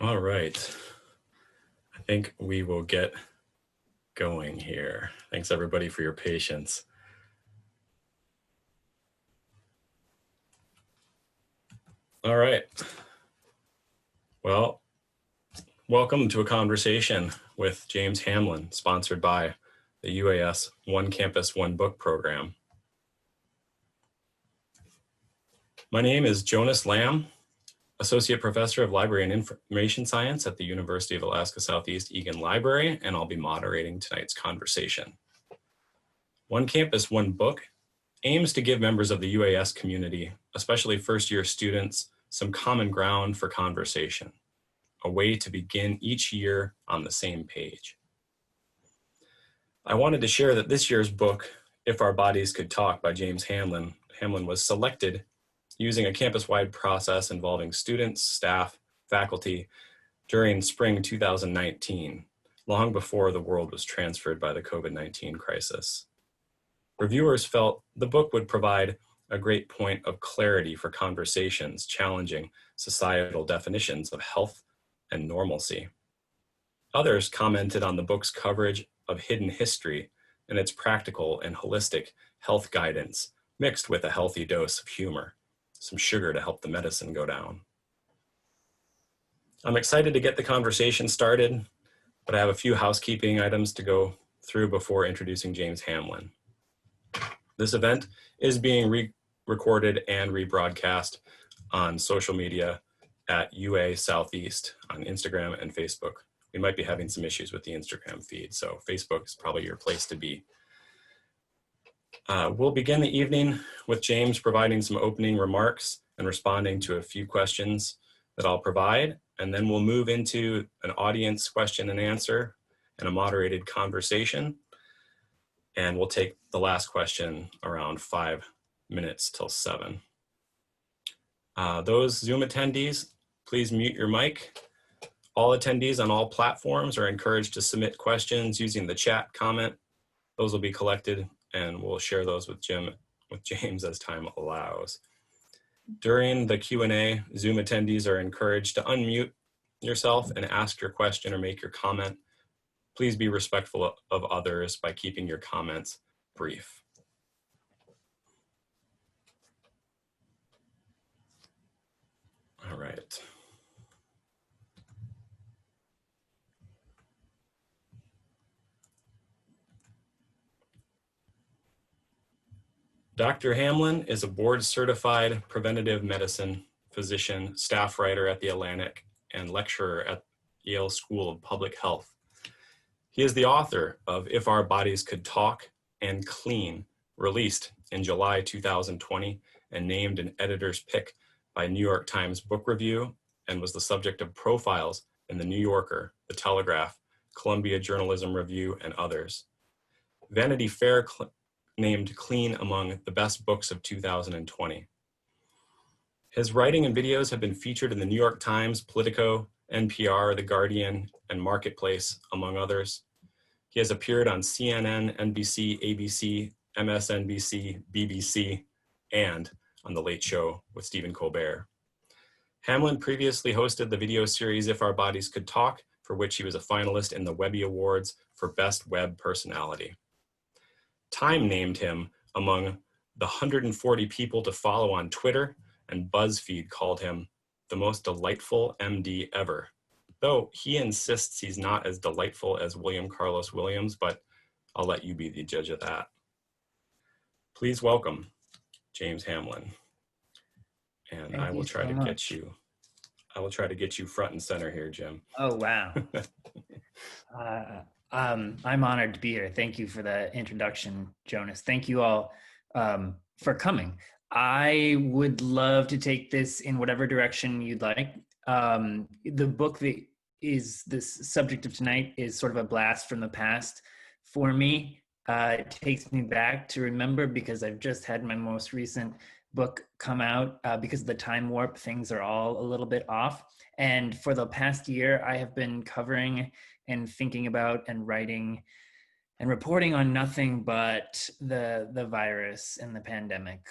All right. I think we will get going here. Thanks everybody for your patience. All right. Well, welcome to a conversation with James Hamblin, sponsored by the UAS One Campus, One Book program. My name is Jonas Lamb, Associate Professor of Library and Information Science at the University of Alaska Southeast Egan Library, and I'll be moderating tonight's conversation. One Campus, One Book aims to give members of the UAS community, especially first-year students, some common ground for conversation, a way to begin each year on the same page. I wanted to share that this year's book, If Our Bodies Could Talk by James Hamblin, was selected using a campus-wide process involving students, staff, faculty during spring 2019, long before the world was transferred by the COVID-19 crisis. Reviewers felt the book would provide a great point of clarity for conversations challenging societal definitions of health and normalcy. Others commented on the book's coverage of hidden history and its practical and holistic health guidance, mixed with a healthy dose of humor, some sugar to help the medicine go down. I'm excited to get the conversation started, but I have a few housekeeping items to go through before introducing James Hamblin. This event is being recorded and rebroadcast on social media at UA Southeast on Instagram and Facebook. We might be having some issues with the Instagram feed, so Facebook is probably your place to be. We'll begin the evening with James providing some opening remarks and responding to a few questions that I'll provide, and then we'll move into an audience question and answer and a moderated conversation. And we'll take the last question around 5 minutes till 7. Those Zoom attendees, please mute your mic. All attendees on all platforms are encouraged to submit questions using the chat comment. Those will be collected and we'll share those with James as time allows. During the Q&A, Zoom attendees are encouraged to unmute yourself and ask your question or make your comment. Please be respectful of others by keeping your comments brief. All right. Dr. Hamblin is a board-certified preventive medicine physician, staff writer at The Atlantic, and lecturer at Yale School of Public Health. He is the author of If Our Bodies Could Talk and Clean, released in July 2020 and named an editor's pick by New York Times Book Review, and was the subject of profiles in The New Yorker, The Telegraph, Columbia Journalism Review, and others. Vanity Fair named Clean among the best books of 2020. His writing and videos have been featured in the New York Times, Politico, NPR, The Guardian, and Marketplace, among others. He has appeared on CNN, NBC, ABC, MSNBC, BBC, and on The Late Show with Stephen Colbert. Hamblin previously hosted the video series If Our Bodies Could Talk, for which he was a finalist in the Webby Awards for Best Web Personality. Time named him among the 140 people to follow on Twitter, and BuzzFeed called him the most delightful MD ever, though he insists he's not as delightful as William Carlos Williams, but I'll let you be the judge of that. Please welcome James Hamblin. And I will try to get you front and center here, Jim. Oh, wow. I'm honored to be here. Thank you for the introduction, Jonas. Thank you all for coming. I would love to take this in whatever direction you'd like. The book that is the subject of tonight is sort of a blast from the past for me. It takes me back to remember because I've just had my most recent book come out. Because of the time warp, things are all a little bit off. And for the past year, I have been covering and thinking about and writing and reporting on nothing but the virus and the pandemic.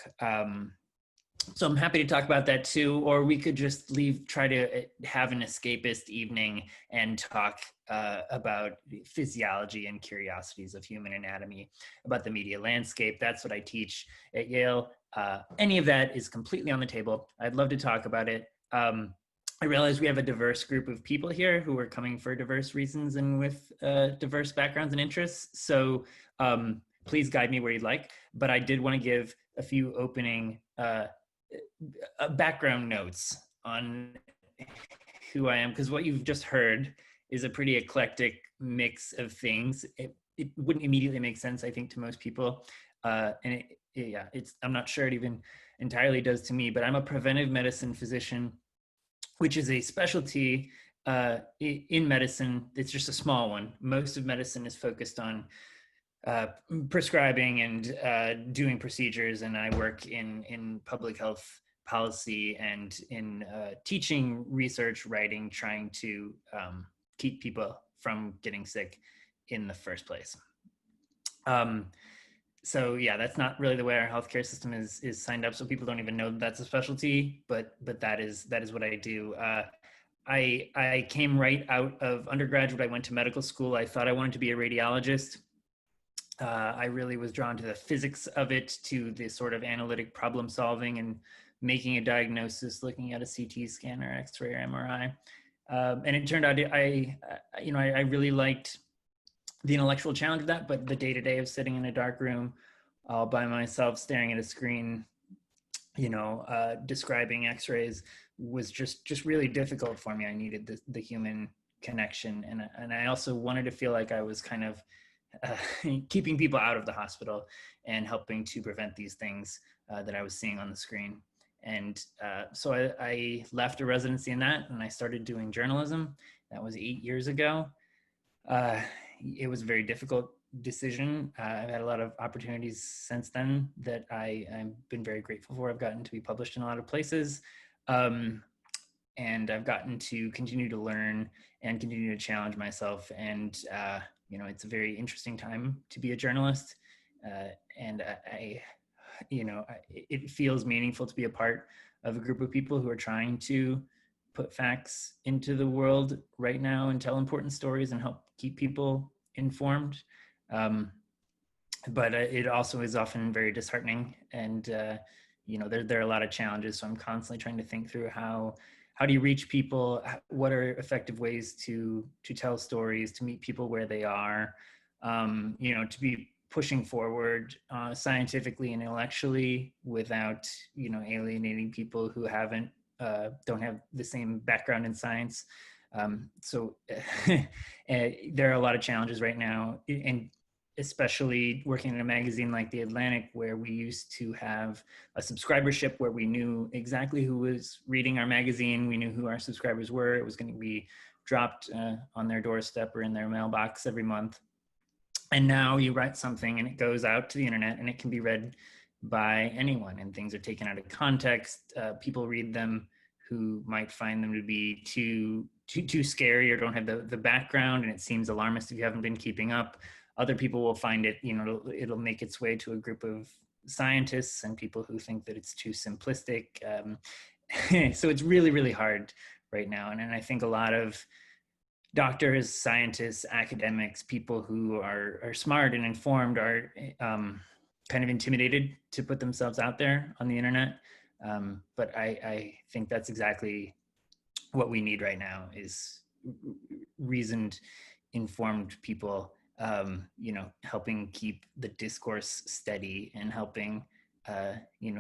So I'm happy to talk about that too, or we could just try to have an escapist evening and talk about physiology and curiosities of human anatomy, about the media landscape. That's what I teach at Yale. Any of that is completely on the table. I'd love to talk about it. I realize we have a diverse group of people here who are coming for diverse reasons and with diverse backgrounds and interests. So please guide me where you'd like. But I did want to give a few opening background notes on who I am, because what you've just heard is a pretty eclectic mix of things. It wouldn't immediately make sense, I think, to most people. I'm not sure it even entirely does to me, but I'm a preventive medicine physician, which is a specialty in medicine. It's just a small one. Most of medicine is focused on prescribing and doing procedures, and I work in public health policy and in teaching, research, writing, trying to keep people from getting sick in the first place. So yeah, that's not really the way our healthcare system is signed up. So people don't even know that that's a specialty, but that is what I do. I came right out of undergraduate. I went to medical school. I thought I wanted to be a radiologist. I really was drawn to the physics of it, to the sort of analytic problem solving and making a diagnosis, looking at a CT scan or X-ray or MRI. And it turned out I really liked the intellectual challenge of that, but the day-to-day of sitting in a dark room all by myself, staring at a screen, describing X-rays was just really difficult for me. I needed the human connection, and I also wanted to feel like I was kind of keeping people out of the hospital and helping to prevent these things that I was seeing on the screen. And so I left a residency in that, and I started doing journalism. That was 8 years ago. It was a very difficult decision. I've had a lot of opportunities since then that I've been very grateful for. I've gotten to be published in a lot of places. And I've gotten to continue to learn and continue to challenge myself. And, it's a very interesting time to be a journalist. And it feels meaningful to be a part of a group of people who are trying to put facts into the world right now and tell important stories and help keep people informed. But it also is often very disheartening. And, there are a lot of challenges. So I'm constantly trying to think through how do you reach people? What are effective ways to tell stories, to meet people where they are, to be pushing forward scientifically and intellectually without, alienating people who don't have the same background in science. So there are a lot of challenges right now, and especially working in a magazine like The Atlantic, where we used to have a subscribership where we knew exactly who was reading our magazine. We knew who our subscribers were. It was going to be dropped on their doorstep or in their mailbox every month. And now you write something and it goes out to the internet and it can be read by anyone, and things are taken out of context. People read them who might find them to be too scary or don't have the background, and it seems alarmist if you haven't been keeping up. Other people will find it, it'll make its way to a group of scientists and people who think that it's too simplistic. So it's really, really hard right now. And I think a lot of doctors, scientists, academics, people who are smart and informed are kind of intimidated to put themselves out there on the internet. But I think that's exactly what we need right now, is reasoned, informed people, helping keep the discourse steady and helping,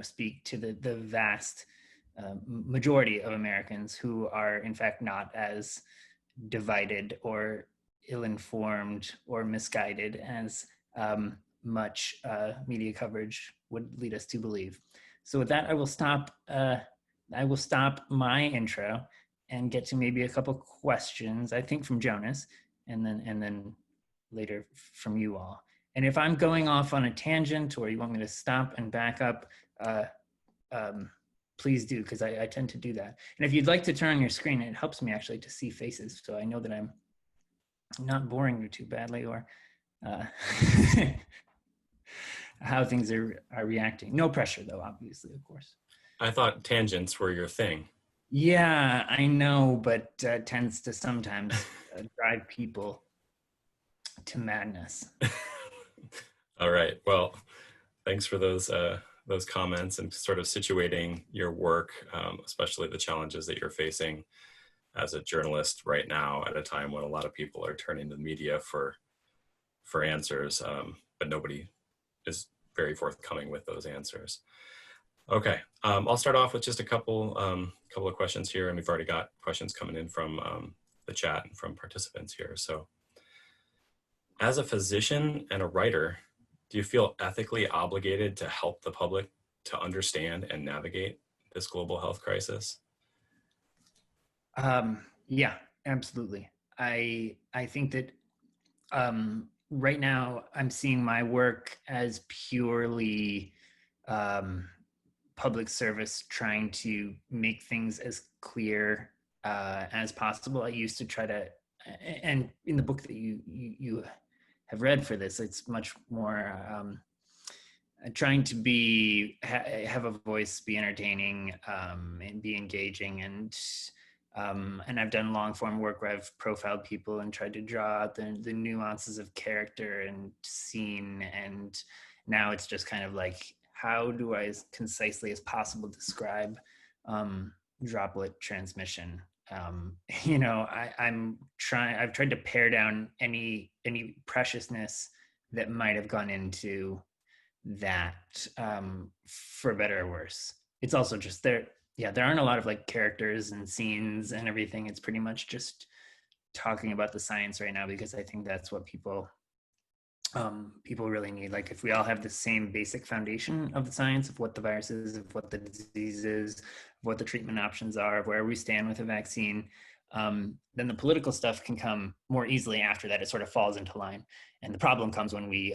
speak to the vast majority of Americans who are in fact not as divided or ill-informed or misguided as much media coverage would lead us to believe. So with that, I will stop my intro and get to maybe a couple questions, I think from Jonas, and then later from you all. And if I'm going off on a tangent or you want me to stop and back up, please do, because I tend to do that. And if you'd like to turn on your screen, it helps me actually to see faces, so I know that I'm not boring you too badly, or how things are reacting. No pressure though, obviously, of course. I thought tangents were your thing. Yeah, I know, but tends to sometimes drive people to madness. All right. Well, thanks for those comments and sort of situating your work, especially the challenges that you're facing as a journalist right now at a time when a lot of people are turning to the media for answers, but nobody is very forthcoming with those answers. Okay, I'll start off with just a couple of questions here, and we've already got questions coming in from the chat and from participants here. So, as a physician and a writer, do you feel ethically obligated to help the public to understand and navigate this global health crisis? Yeah, absolutely. I think that right now I'm seeing my work as purely public service, trying to make things as clear as possible. I used to try to, and in the book that you have read for this, it's much more trying to be have a voice, be entertaining, and be engaging, and I've done long form work where I've profiled people and tried to draw out the nuances of character and scene, and now it's just kind of like, how do I as concisely as possible describe droplet transmission? I've tried to pare down any preciousness that might have gone into that, for better or worse. It's also just there. Yeah, there aren't a lot of like characters and scenes and everything. It's pretty much just talking about the science right now, because I think that's what people really need. Like, if we all have the same basic foundation of the science, of what the virus is, of what the disease is, of what the treatment options are, of where we stand with a vaccine, then the political stuff can come more easily after that. It sort of falls into line. And the problem comes when we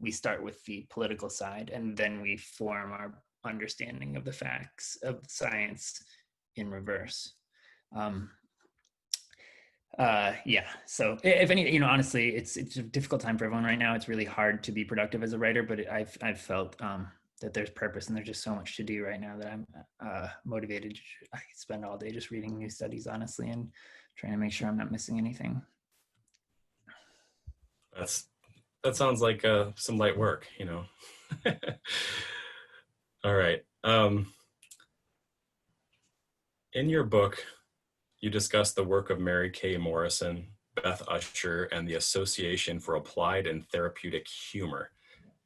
start with the political side, and then we form our understanding of the facts of science in reverse. Yeah. So if any, honestly, it's a difficult time for everyone right now. It's really hard to be productive as a writer, but I've felt that there's purpose, and there's just so much to do right now that I'm motivated. I could spend all day just reading new studies, honestly, and trying to make sure I'm not missing anything. That sounds like some light work, All right. In your book, you discuss the work of Mary Kay Morrison, Beth Usher, and the Association for Applied and Therapeutic Humor,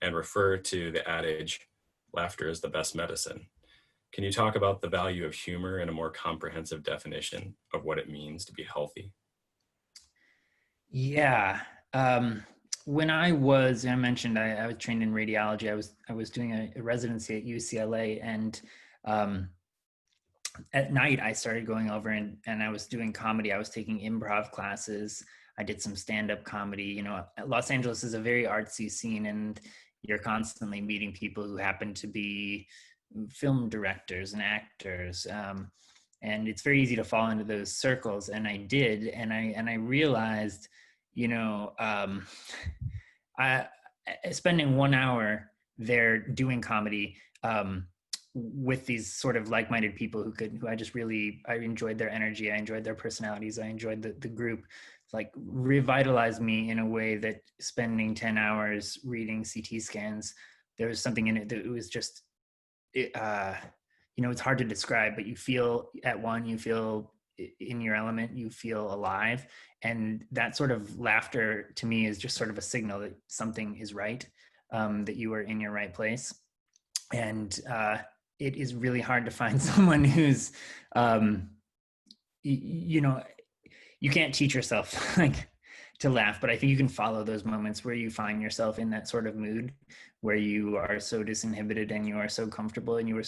and refer to the adage, laughter is the best medicine. Can you talk about the value of humor and a more comprehensive definition of what it means to be healthy? Yeah. When I mentioned I was trained in radiology. I was doing a residency at UCLA, and at night I started going over and I was doing comedy. I was taking improv classes. I did some stand-up comedy. Los Angeles is a very artsy scene, and you're constantly meeting people who happen to be film directors and actors. And it's very easy to fall into those circles. And I did, and I realized, I spending 1 hour there doing comedy, with these sort of like-minded people who I enjoyed their energy. I enjoyed their personalities. I enjoyed the group, like, revitalized me in a way that spending 10 hours reading CT scans, there was something in it that it was just, it's hard to describe, but you feel in your element, you feel alive. And that sort of laughter to me is just sort of a signal that something is right, that you are in your right place. And it is really hard to find someone who's, you can't teach yourself like to laugh, but I think you can follow those moments where you find yourself in that sort of mood where you are so disinhibited and you are so comfortable and you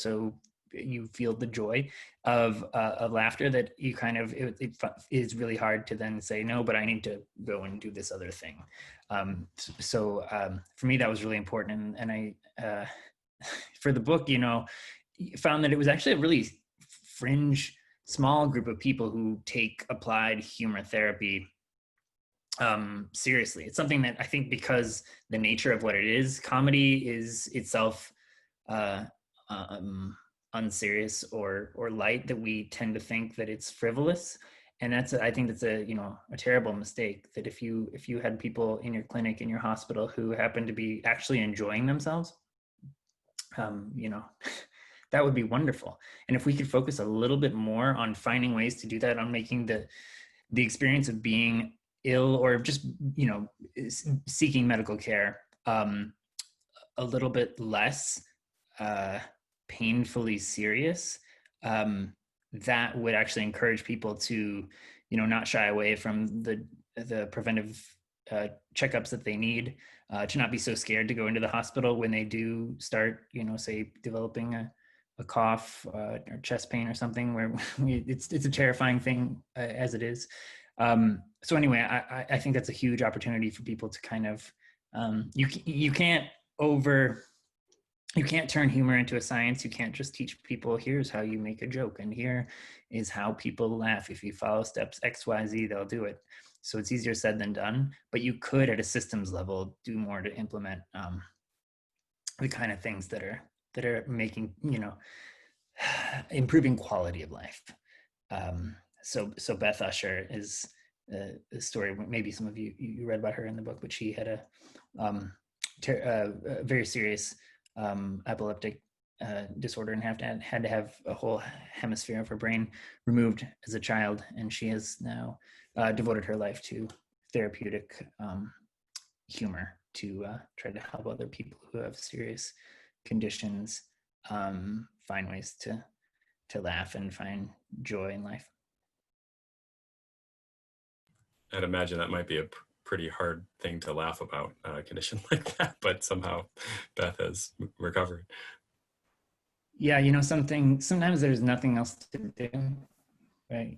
feel the joy of laughter that you kind of, it is really hard to then say, no, but I need to go and do this other thing. So for me, that was really important. And I, for the book, found that it was actually a really fringe, small group of people who take applied humor therapy seriously. It's something that I think, because the nature of what it is, comedy is itself unserious or light that we tend to think that it's frivolous. And I think that's a terrible mistake, that if you had people in your clinic, in your hospital, who happen to be actually enjoying themselves, that would be wonderful. And if we could focus a little bit more on finding ways to do that, on making the experience of being ill or just seeking medical care a little bit less painfully serious, that would actually encourage people to not shy away from the preventive checkups that they need, to not be so scared to go into the hospital when they do start say developing a cough or chest pain or something, where it's a terrifying thing as it is. So anyway, I think that's a huge opportunity for people to kind of you can't turn humor into a science. You can't just teach people, here's how you make a joke and here is how people laugh. If you follow steps X, Y, Z, they'll do it. So it's easier said than done, but you could at a systems level do more to implement the kind of things that are making, improving quality of life. So Beth Usher is a story, maybe some of you read about her in the book, but she had a very serious epileptic disorder and had to have a whole hemisphere of her brain removed as a child, and she has now devoted her life to therapeutic humor to try to help other people who have serious conditions find ways to laugh and find joy in life. I'd imagine that might be a pretty hard thing to laugh about, a condition like that, but somehow Beth has recovered. Yeah, sometimes there's nothing else to do, right?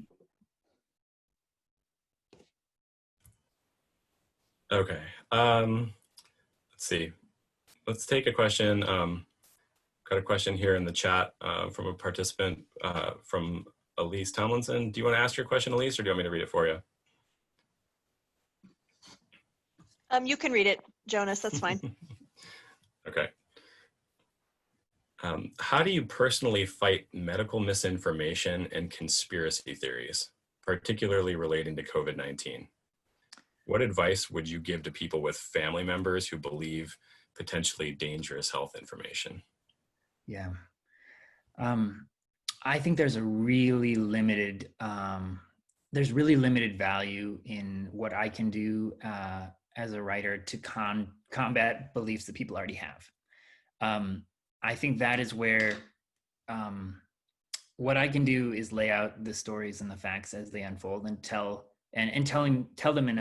Okay. Let's see. Let's take a question. Got a question here in the chat from a participant from Elise Tomlinson. Do you want to ask your question, Elise, or do you want me to read it for you? You can read it, Jonas, that's fine. Okay. How do you personally fight medical misinformation and conspiracy theories, particularly relating to COVID-19? What advice would you give to people with family members who believe potentially dangerous health information? Yeah. I think there's really limited value in what I can do as a writer to combat beliefs that people already have. I think that is where what I can do is lay out the stories and the facts as they unfold and tell them in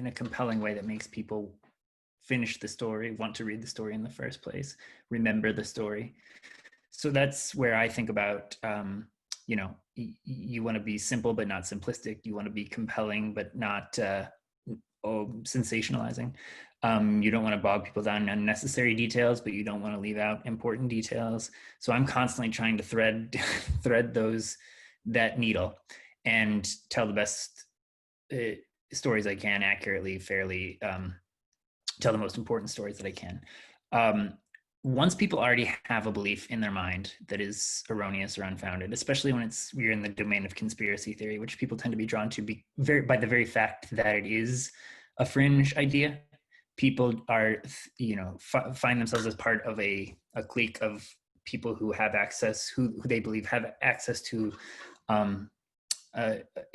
a compelling way that makes people finish the story, want to read the story in the first place, remember the story. So that's where I think about, you want to be simple but not simplistic. You want to be compelling but not sensationalizing. You don't want to bog people down in unnecessary details, but you don't want to leave out important details. So I'm constantly trying to thread that needle and tell the best stories I can accurately, fairly, tell the most important stories that I can. Once people already have a belief in their mind that is erroneous or unfounded, especially when we're in the domain of conspiracy theory, which people tend to be drawn to by the very fact that it is a fringe idea, people are, find themselves as part of a clique of people who have access, who they believe have access to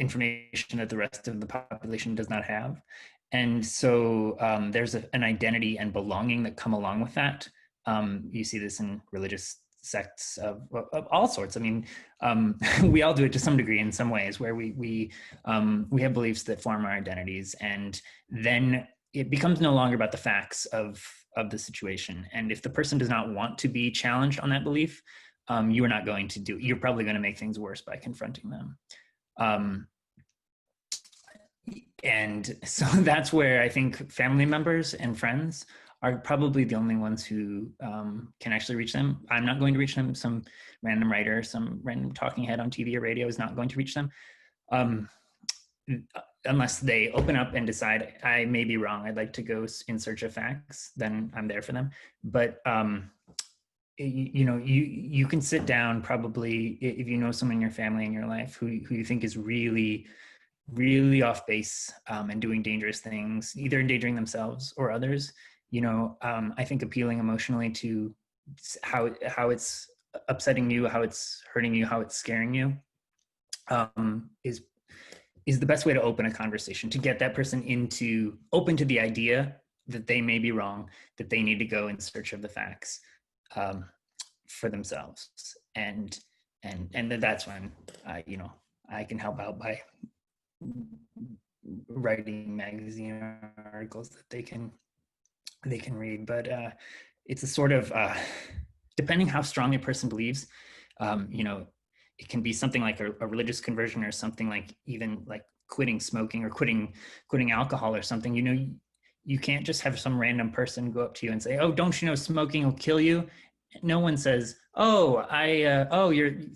information that the rest of the population does not have. And so there's an identity and belonging that come along with that. You see this in religious sects of all sorts. I mean, we all do it to some degree in some ways, where we have beliefs that form our identities, and then it becomes no longer about the facts of the situation. And if the person does not want to be challenged on that belief, you are not going to you're probably going to make things worse by confronting them. And so that's where I think family members and friends are probably the only ones who can actually reach them. I'm not going to reach them. Some random writer, some random talking head on TV or radio is not going to reach them unless they open up and decide, I may be wrong, I'd like to go in search of facts, then I'm there for them. But you can sit down probably if you know someone in your family in your life who you think is really off base and doing dangerous things, either endangering themselves or others. I think appealing emotionally to how it's upsetting you, how it's hurting you, how it's scaring you, is the best way to open a conversation, to get that person open to the idea that they may be wrong, that they need to go in search of the facts for themselves, and that's when I can help out by writing magazine articles that they can read. But it's a sort of depending how strongly a person believes, it can be something like a religious conversion, or something like even like quitting smoking or quitting alcohol or something. You can't just have some random person go up to you and say, "Oh, don't you know smoking will kill you?" No one says, "Oh,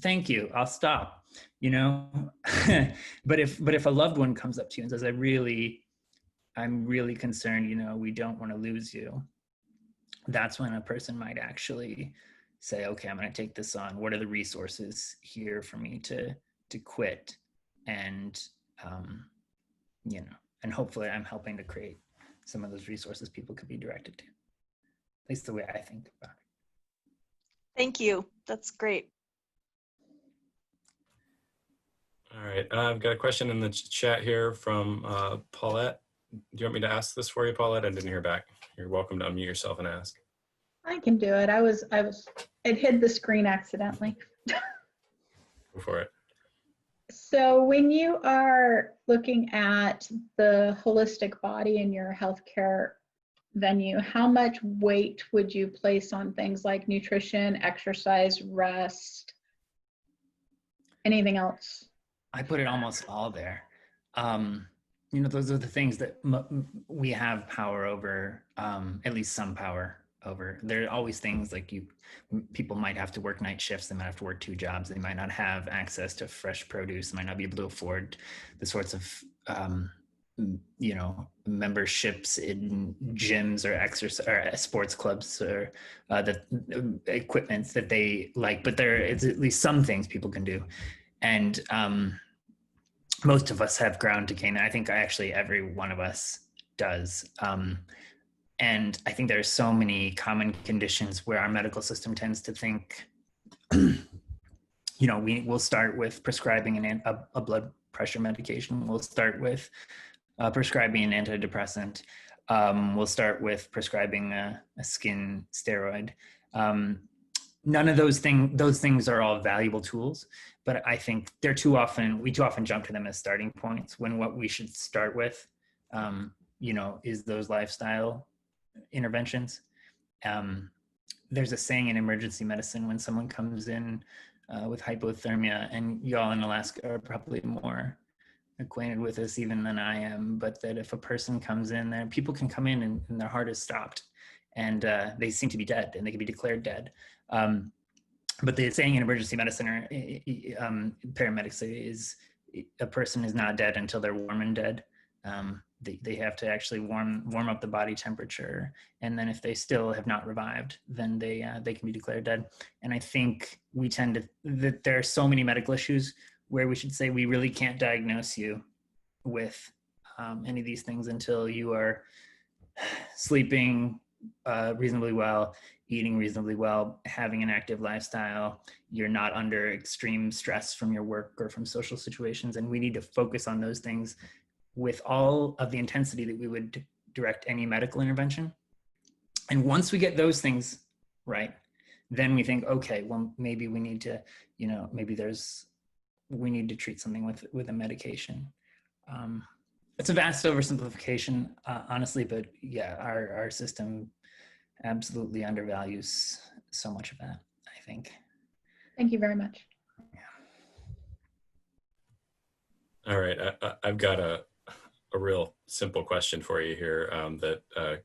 thank you, I'll stop." But if a loved one comes up to you and says, I'm really concerned, we don't want to lose you, that's when a person might actually say, okay, I'm going to take this on. What are the resources here for me to quit? And and hopefully I'm helping to create some of those resources people could be directed to. At least the way I think about it. Thank you. That's great. All right, I've got a question in the chat here from Paulette. Do you want me to ask this for you, Paulette? I didn't hear back. You're welcome to unmute yourself and ask. I can do it. It hid the screen accidentally. Go for it. So when you are looking at the holistic body in your healthcare venue, how much weight would you place on things like nutrition, exercise, rest, anything else? I put it almost all there. Those are the things that we have power over, at least some power over. There are always things like people might have to work night shifts. They might have to work 2 jobs. They might not have access to fresh produce. They might not be able to afford the sorts of, memberships in gyms or exercise or sports clubs or the equipment that they like. But it's at least some things people can do. And most of us have ground to gain. I think actually every one of us does. And I think there's so many common conditions where our medical system tends to think, we'll start with prescribing a blood pressure medication. We'll start with prescribing an antidepressant. We'll start with prescribing a skin steroid. None of those things are all valuable tools, but I think we too often jump to them as starting points, when what we should start with, is those lifestyle interventions. There's a saying in emergency medicine when someone comes in with hypothermia, and y'all in Alaska are probably more acquainted with this even than I am, but that if a person comes in there, people can come in and their heart is stopped and they seem to be dead and they can be declared dead. But the saying in emergency medicine or paramedics is a person is not dead until they're warm and dead. They have to actually warm up the body temperature, and then if they still have not revived, then they can be declared dead. And I think we tend to that there are so many medical issues where we should say we really can't diagnose you with any of these things until you are sleeping reasonably well, eating reasonably well, having an active lifestyle, you're not under extreme stress from your work or from social situations. And we need to focus on those things with all of the intensity that we would direct any medical intervention. And once we get those things right, then we think, okay, well, maybe we need to, we need to treat something with a medication. It's a vast oversimplification, honestly, but yeah, our system absolutely undervalues so much of that, I think. Thank you very much. Yeah. All right, I've got a real simple question for you here that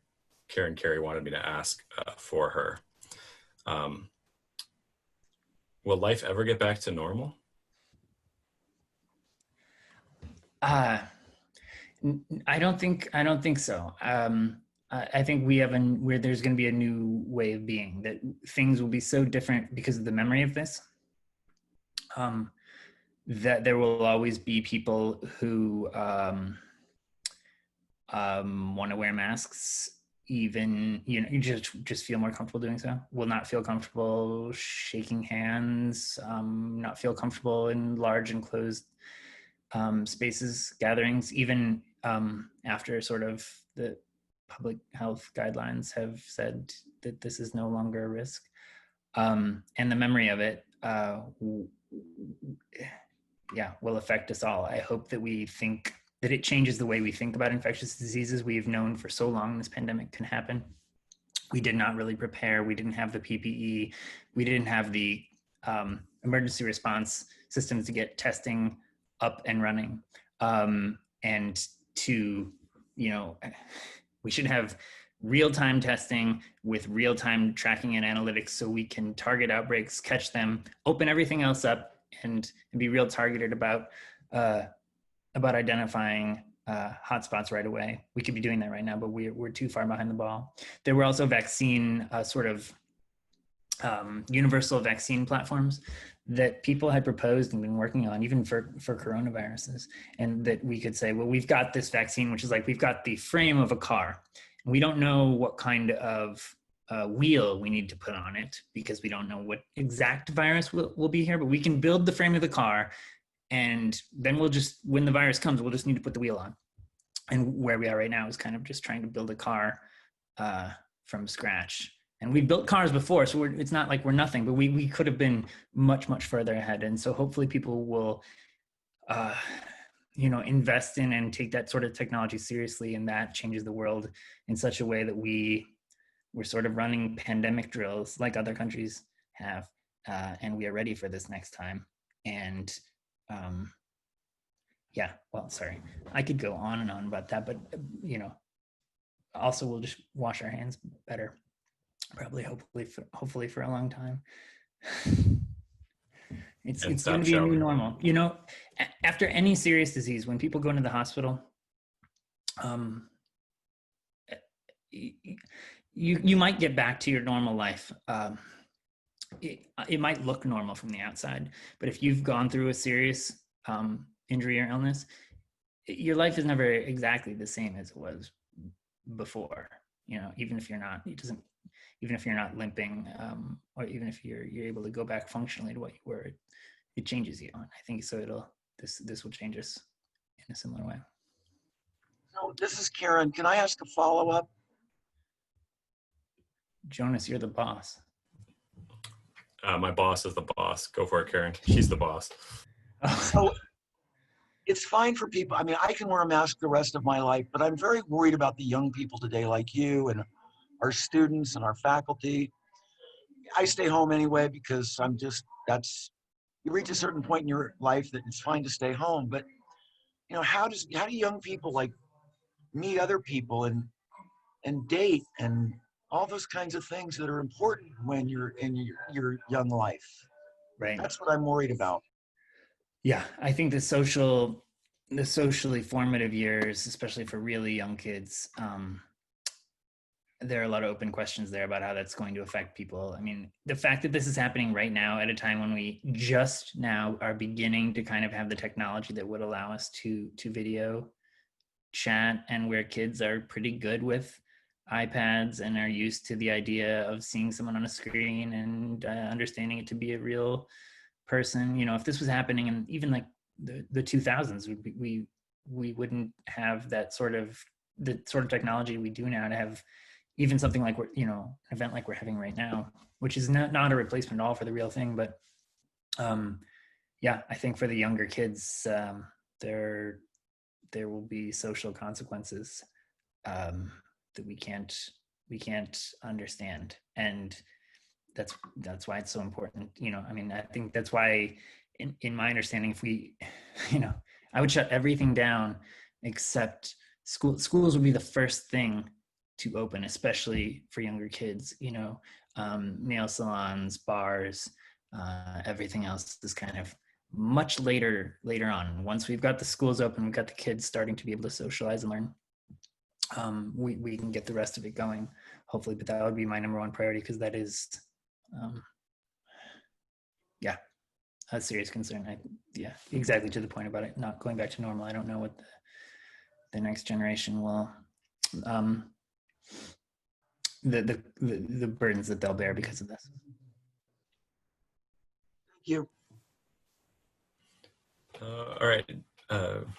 Karen Carey wanted me to ask for her. Will life ever get back to normal? I don't think so. I think where there's going to be a new way of being, that things will be so different because of the memory of this. That there will always be people who want to wear masks, even, you know, you just feel more comfortable doing so, will not feel comfortable shaking hands, not feel comfortable in large enclosed spaces, gatherings, even after sort of the public health guidelines have said that this is no longer a risk. And the memory of it, will affect us all. I hope that we think that it changes the way we think about infectious diseases. We have known for so long this pandemic can happen. We did not really prepare. We didn't have the PPE. We didn't have the emergency response systems to get testing up and running. And to, you know, we should have real-time testing with real-time tracking and analytics so we can target outbreaks, catch them, open everything else up, and be real targeted about identifying hotspots right away. We could be doing that right now, but we're too far behind the ball. There were also vaccine universal vaccine platforms that people had proposed and been working on, even for coronaviruses, and that we could say, well, we've got this vaccine, which is like, we've got the frame of a car. We don't know what kind of wheel we need to put on it because we don't know what exact virus will be here, but we can build the frame of the car, and then we'll just, when the virus comes, we'll just need to put the wheel on. And where we are right now is kind of just trying to build a car from scratch. And we've built cars before, so it's not like we're nothing, but we could have been much, much further ahead. And so hopefully people will, invest in and take that sort of technology seriously, and that changes the world in such a way that we're sort of running pandemic drills like other countries have, and we are ready for this next time. And sorry, I could go on and on about that, but also we'll just wash our hands better, probably, hopefully for a long time. It's going to be a new normal. After any serious disease, when people go into the hospital, you might get back to your normal life. It might look normal from the outside, but if you've gone through a serious injury or illness, your life is never exactly the same as it was before. Even if you're not, even if you're not limping, or even if you're able to go back functionally to what you were, it changes you. And I think so. This will change us in a similar way. So this is Karen. Can I ask a follow-up? Jonas, you're the boss. My boss is the boss. Go for it, Karen. She's the boss. So it's fine for people. I mean, I can wear a mask the rest of my life, but I'm very worried about the young people today, like you and our students and our faculty. I stay home anyway because you reach a certain point in your life that it's fine to stay home. But how do young people like meet other people and date and all those kinds of things that are important when you're in your young life? Right. That's what I'm worried about. Yeah, I think the socially formative years, especially for really young kids, there are a lot of open questions there about how that's going to affect people. I mean, the fact that this is happening right now at a time when we just now are beginning to kind of have the technology that would allow us to video chat, and where kids are pretty good with iPads and are used to the idea of seeing someone on a screen and understanding it to be a real person. If this was happening in even like the 2000s, we wouldn't have the sort of technology we do now to have even something like an event like we're having right now, which is not a replacement at all for the real thing. But I think for the younger kids, there will be social consequences that we can't understand, and that's why it's so important. I think that's why, in my understanding, if we, I would shut everything down except schools would be the first thing to open, especially for younger kids. Nail salons, bars, everything else is kind of much later on. Once we've got the schools open, we've got the kids starting to be able to socialize and learn. we can get the rest of it going, hopefully. But that would be my number one priority, because that is, yeah, a serious concern. Yeah, exactly to the point about it not going back to normal. I don't know what the next generation will, the burdens that they'll bear because of this. Thank you. All right,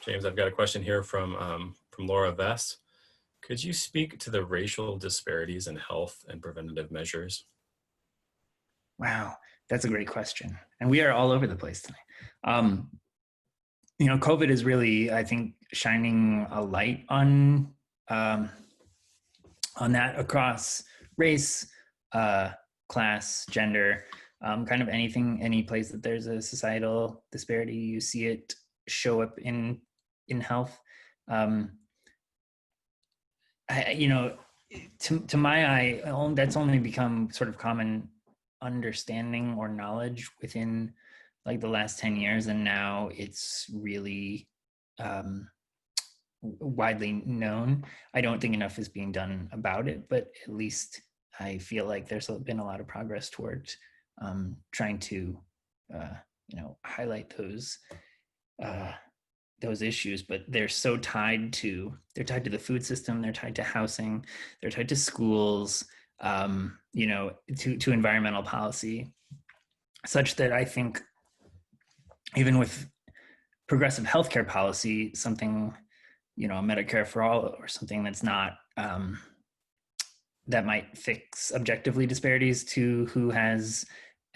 James, I've got a question here from Laura Vess. Could you speak to the racial disparities in health and preventative measures? Wow, that's a great question. And we are all over the place tonight. You know, COVID is really, I think, shining a light on that across race, class, gender, kind of anything, any place that there's a societal disparity, you see it show up in health. You know, to my eye, that's only become sort of common understanding or knowledge within like the last 10 years. And now it's really widely known. I don't think enough is being done about it, but at least I feel like there's been a lot of progress towards trying to, you know, highlight those issues. But they're so tied to the food system, they're tied to housing, they're tied to schools, you know, to environmental policy, such that I think even with progressive healthcare policy, something, you know, Medicare for all or something that's not, that might fix objectively disparities to who has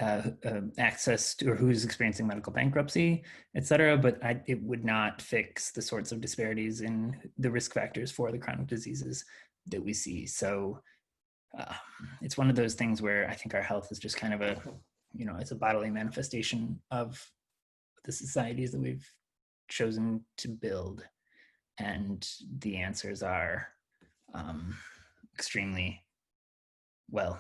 access to or who's experiencing medical bankruptcy, et cetera, but it would not fix the sorts of disparities in the risk factors for the chronic diseases that we see. So it's one of those things where I think our health is just kind of a, you know, it's a bodily manifestation of the societies that we've chosen to build. And the answers are extremely, well,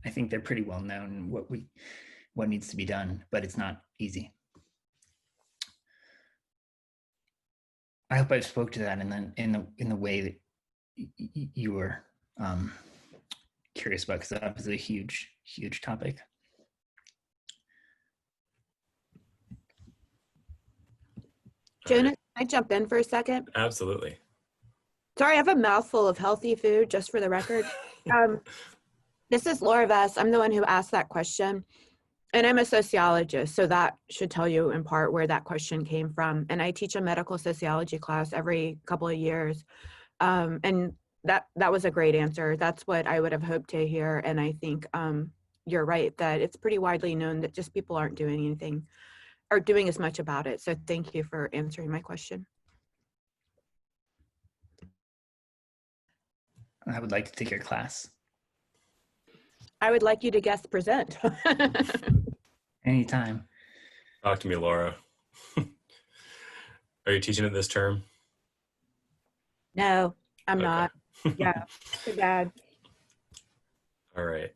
I think they're pretty well known what needs to be done, but it's not easy. I hope I spoke to that in the way that you were curious about, because that was a huge topic. Jonas, can I jump in for a second? Absolutely. Sorry, I have a mouthful of healthy food, just for the record. This is Laura Vess. I'm the one who asked that question. And I'm a sociologist, so that should tell you in part where that question came from. And I teach a medical sociology class every couple of years. And that was a great answer. That's what I would have hoped to hear. And I think you're right that it's pretty widely known that just people aren't doing anything or doing as much about it. So thank you for answering my question. I would like to take your class. I would like you to guest present. Anytime. Talk to me, Laura. Are you teaching it this term? No, I'm Okay. not. Yeah, too bad. All right.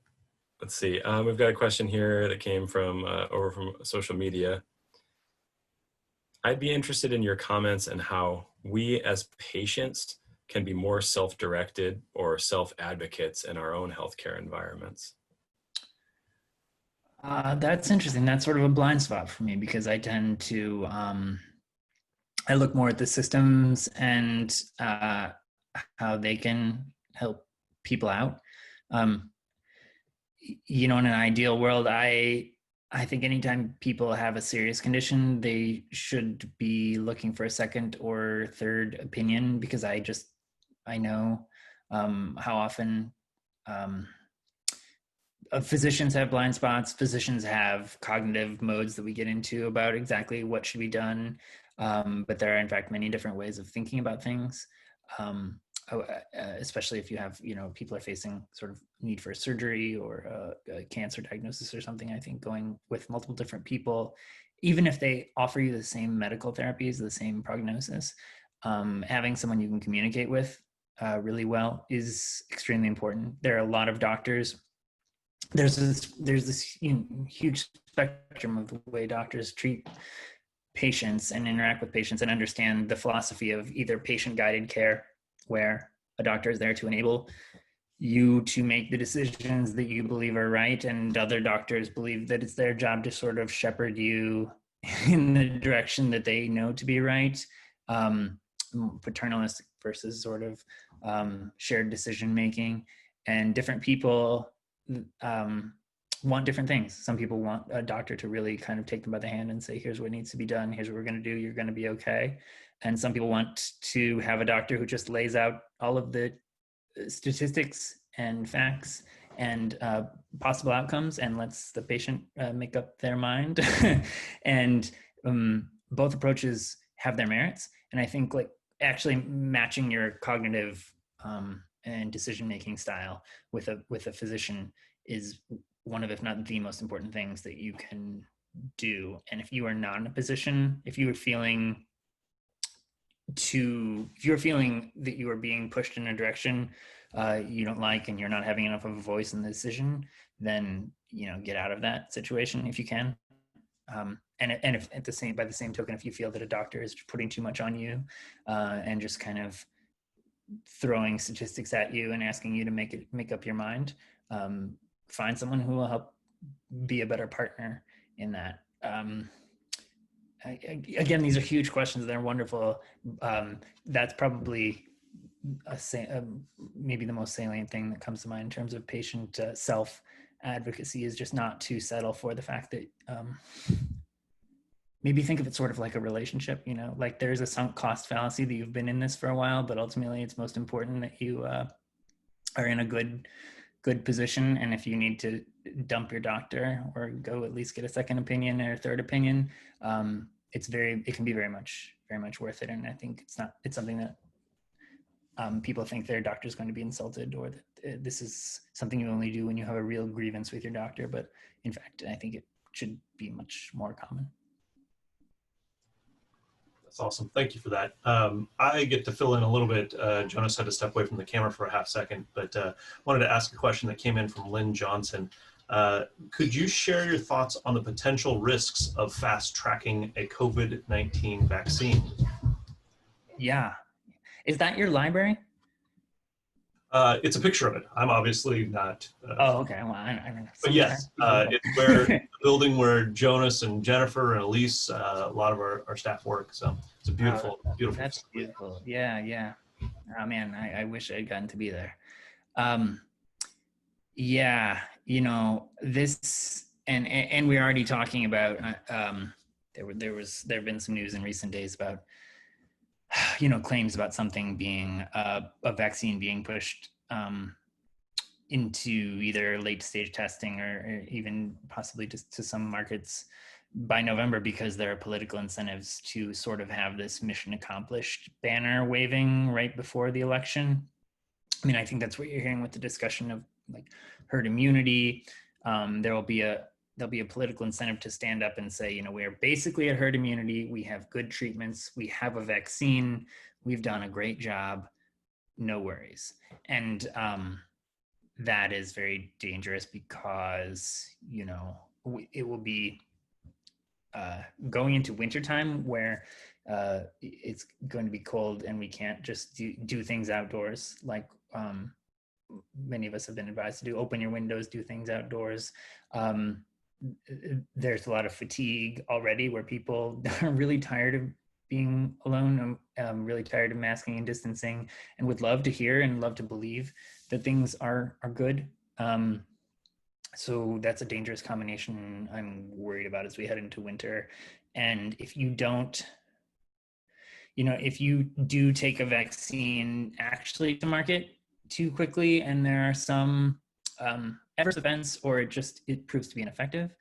Let's see. We've got a question here that came from over from social media. I'd be interested in your comments on how we as patients can be more self-directed or self-advocates in our own healthcare environments. That's interesting. That's sort of a blind spot for me, because I tend to, I look more at the systems and how they can help people out. You know, in an ideal world, I think anytime people have a serious condition, they should be looking for a second or third opinion, because I know how often physicians have blind spots. Physicians have cognitive modes that we get into about exactly what should be done. But there are, in fact, many different ways of thinking about things. Especially if you have, you know, people are facing sort of need for surgery or a cancer diagnosis or something. I think going with multiple different people, even if they offer you the same medical therapies, the same prognosis, having someone you can communicate with really well is extremely important. There are a lot of doctors. There's this huge spectrum of the way doctors treat patients and interact with patients and understand the philosophy of either patient-guided care, where A doctor is there to enable you to make the decisions that you believe are right, and other doctors believe that it's their job to sort of shepherd you in the direction that they know to be right. Paternalistic versus sort of shared decision making, and different people want different things. Some people want a doctor to really kind of take them by the hand and say, here's what needs to be done, here's what we're going to do, you're going to be okay. And some people want to have a doctor who just lays out all of the statistics and facts and possible outcomes and lets the patient make up their mind. And both approaches have their merits. And I think like actually matching your cognitive and decision-making style with a physician is one of, if not the most important things that you can do. And if you are not in a position, if you're feeling that you are being pushed in a direction you don't like, and you're not having enough of a voice in the decision, then get out of that situation if you can. And if by the same token, if you feel that a doctor is putting too much on you and just kind of throwing statistics at you and asking you to make up your mind, find someone who will help be a better partner in that. Again, these are huge questions. They're wonderful. That's probably maybe the most salient thing that comes to mind in terms of patient self-advocacy, is just not to settle for the fact that maybe think of it sort of like a relationship, like there's a sunk cost fallacy that you've been in this for a while, but ultimately it's most important that you are in a good position. And if you need to dump your doctor or go at least get a second opinion or a third opinion, it can be very much worth it. And I think it's something that people think their doctor is going to be insulted, or that this is something you only do when you have a real grievance with your doctor. But in fact, I think it should be much more common. That's awesome. Thank you for that. I get to fill in a little bit. Jonas had to step away from the camera for a half second, but wanted to ask a question that came in from Lynn Johnson. Could you share your thoughts on the potential risks of fast tracking a COVID-19 vaccine? Yeah. Is that your library? It's a picture of it. I'm obviously not. Oh, okay. Well, I mean, but yes, it's where the building where Jonas and Jennifer and Elise, a lot of our staff work. So it's a beautiful. That's beautiful. Yeah. Oh man, I wish I'd gotten to be there. Yeah, this and we're already talking about. There have been some news in recent days about claims about something being a vaccine being pushed into either late stage testing or even possibly just to some markets by November, because there are political incentives to sort of have this mission accomplished banner waving right before the election. I mean, I think that's what you're hearing with the discussion of like herd immunity. There'll be a political incentive to stand up and say, we're basically at herd immunity. We have good treatments. We have a vaccine. We've done a great job. No worries. And that is very dangerous because, it will be going into wintertime where it's going to be cold and we can't just do things outdoors like many of us have been advised to do. Open your windows, do things outdoors. There's a lot of fatigue already where people are really tired of being alone. I'm really tired of masking and distancing, and would love to hear and love to believe that things are good. So that's a dangerous combination I'm worried about as we head into winter. And if you don't, if you do take a vaccine actually to market too quickly and there are some adverse events, or it proves to be ineffective,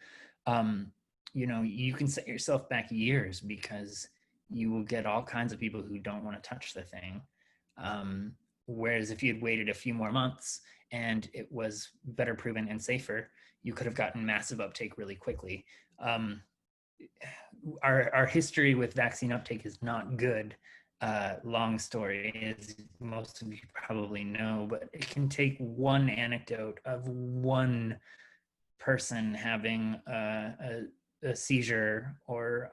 you can set yourself back years because you will get all kinds of people who don't want to touch the thing. Whereas if you had waited a few more months and it was better proven and safer, you could have gotten massive uptake really quickly. Our history with vaccine uptake is not good. Long story, as most of you probably know, but it can take one anecdote of one person having a seizure or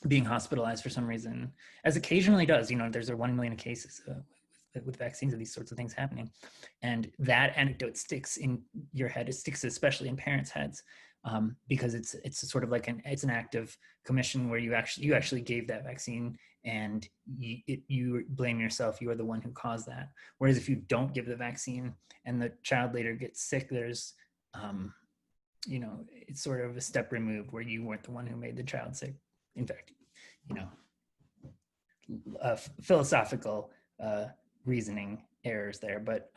being hospitalized for some reason, as occasionally does. There's a 1 million cases with with vaccines of these sorts of things happening. And that anecdote sticks in your head. It sticks especially in parents' heads, because it's sort of like it's an act of commission where you actually gave that vaccine, and you blame yourself. You are the one who caused that. Whereas if you don't give the vaccine and the child later gets sick, there's it's sort of a step removed where you weren't the one who made the child sick. In fact, philosophical reasoning errors there, but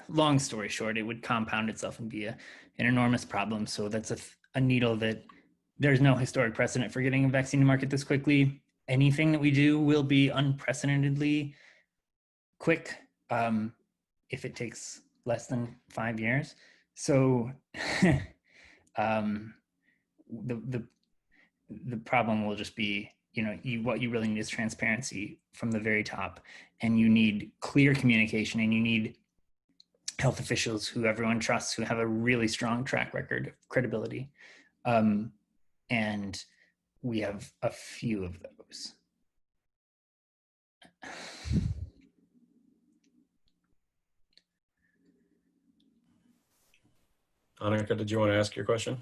long story short, it would compound itself and be an enormous problem. So that's a needle that there's no historic precedent for getting a vaccine to market this quickly. Anything that we do will be unprecedentedly quick if it takes less than 5 years. So the problem will just be, what you really need is transparency from the very top, and you need clear communication, and you need health officials who everyone trusts, who have a really strong track record of credibility. And we have a few of those. Annika, did you want to ask your question?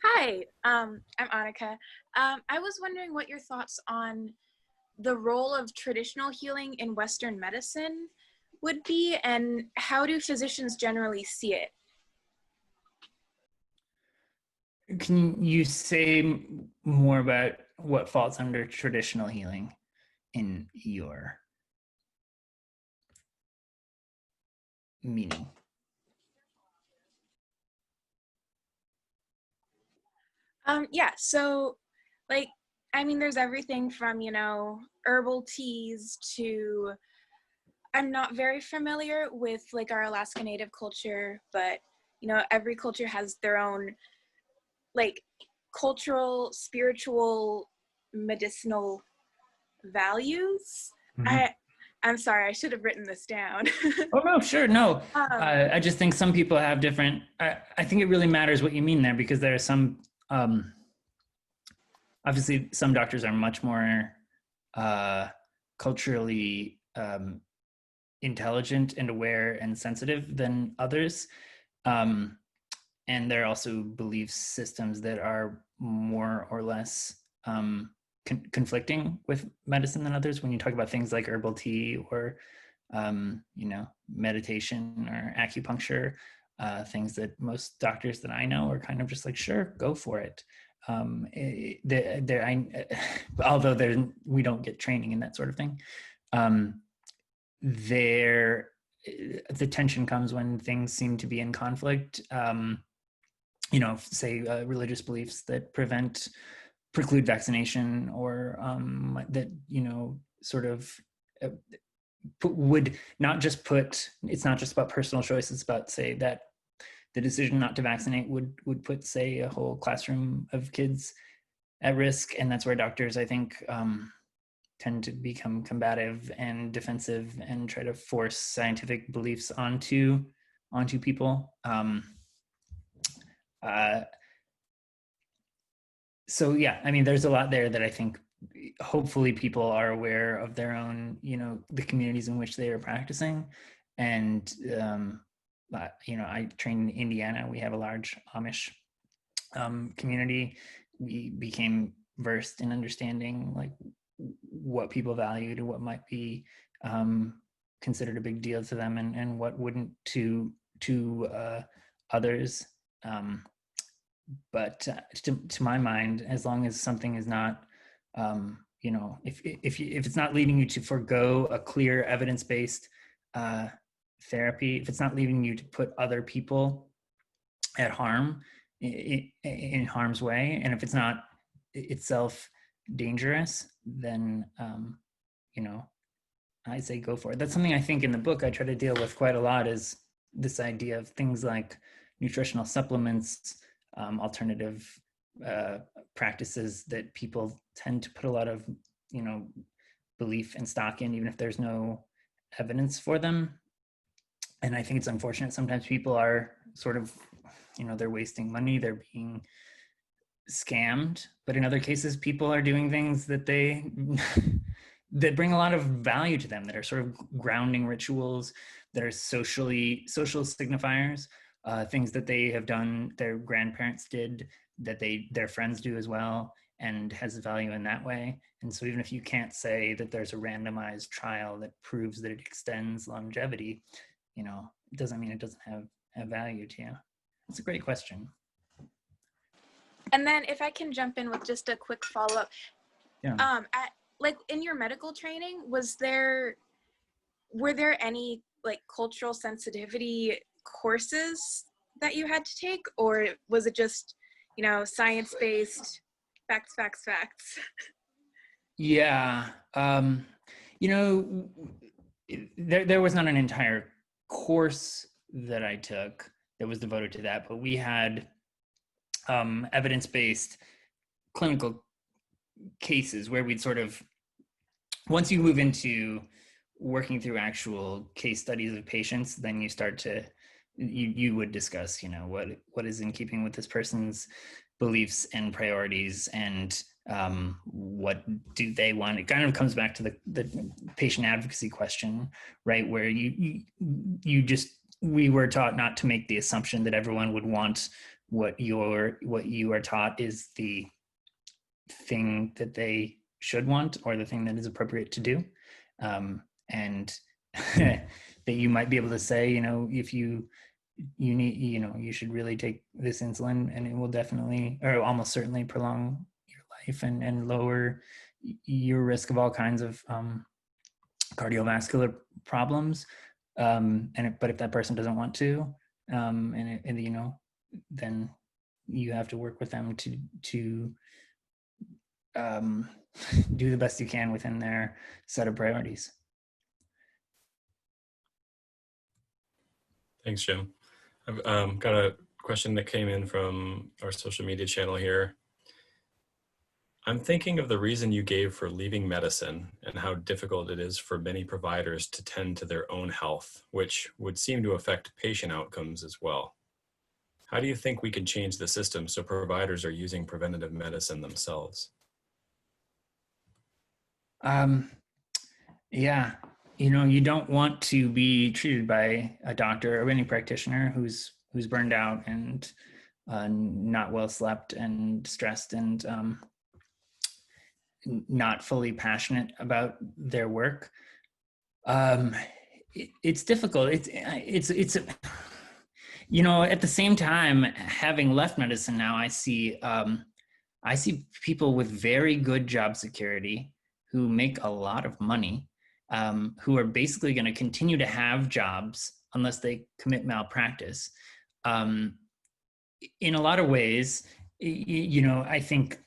Hi, I'm Annika. I was wondering what your thoughts on the role of traditional healing in Western medicine would be, and how do physicians generally see it? Can you say more about what falls under traditional healing in your meaning? Yeah, so there's everything from, herbal teas to, I'm not very familiar with our Alaska Native culture, but, every culture has their own cultural, spiritual, medicinal values. Mm-hmm. I'm sorry, I should have written this down. Oh, no, sure, no. I just think some people have different, I think it really matters what you mean there, because there are some, obviously some doctors are much more culturally intelligent and aware and sensitive than others. And there are also belief systems that are more or less conflicting with medicine than others. When you talk about things like herbal tea or, meditation or acupuncture, things that most doctors that I know are kind of just like, sure, go for it. Although we don't get training in that sort of thing. The tension comes when things seem to be in conflict. Say religious beliefs that preclude vaccination, or that sort of would not just put. It's not just about personal choice. It's about, say, that the decision not to vaccinate would put, say, a whole classroom of kids at risk, and that's where doctors, I think, tend to become combative and defensive and try to force scientific beliefs onto people. So yeah, there's a lot there that I think hopefully people are aware of their own, the communities in which they are practicing. And, I trained in Indiana. We have a large Amish community. We became versed in understanding what people valued and what might be considered a big deal to them, and what wouldn't to others. But to my mind, as long as something is not, if it's not leading you to forgo a clear evidence-based therapy, if it's not leading you to put other people at harm, in harm's way, and if it's not itself dangerous, then I say go for it. That's something I think in the book I try to deal with quite a lot, is this idea of things like nutritional supplements, alternative practices that people tend to put a lot of belief and stock in, even if there's no evidence for them. And I think it's unfortunate sometimes people are sort of, they're wasting money, they're being scammed, but in other cases, people are doing things that they that bring a lot of value to them, that are sort of grounding rituals, that are social signifiers, things that they have done, their grandparents did, that their friends do as well, and has value in that way. And so even if you can't say that there's a randomized trial that proves that it extends longevity, it doesn't mean it doesn't have value to you. It's a great question. And then if I can jump in with just a quick follow-up. Yeah. In your medical training, were there any like cultural sensitivity courses that you had to take, or was it just, science-based facts? Yeah. There was not an entire course that I took that was devoted to that, but we had evidence-based clinical cases where we'd sort of, once you move into working through actual case studies of patients, then you start to, you would discuss, what is in keeping with this person's beliefs and priorities, and what do they want. It kind of comes back to the patient advocacy question, right? Where we were taught not to make the assumption that everyone would want what you are taught is the thing that they should want, or the thing that is appropriate to do. And that you might be able to say, if you need, you should really take this insulin, and it will definitely, or almost certainly, prolong your life and lower your risk of all kinds of cardiovascular problems. But if that person doesn't want to, then you have to work with them to do the best you can within their set of priorities. Thanks, Jim. I've got a question that came in from our social media channel here. I'm thinking of the reason you gave for leaving medicine and how difficult it is for many providers to tend to their own health, which would seem to affect patient outcomes as well. How do you think we can change the system so providers are using preventative medicine themselves? Yeah, you don't want to be treated by a doctor or any practitioner who's burned out and not well slept and stressed and not fully passionate about their work. It's difficult. It's at the same time, having left medicine now, I see people with very good job security who make a lot of money, who are basically going to continue to have jobs unless they commit malpractice. In a lot of ways, I think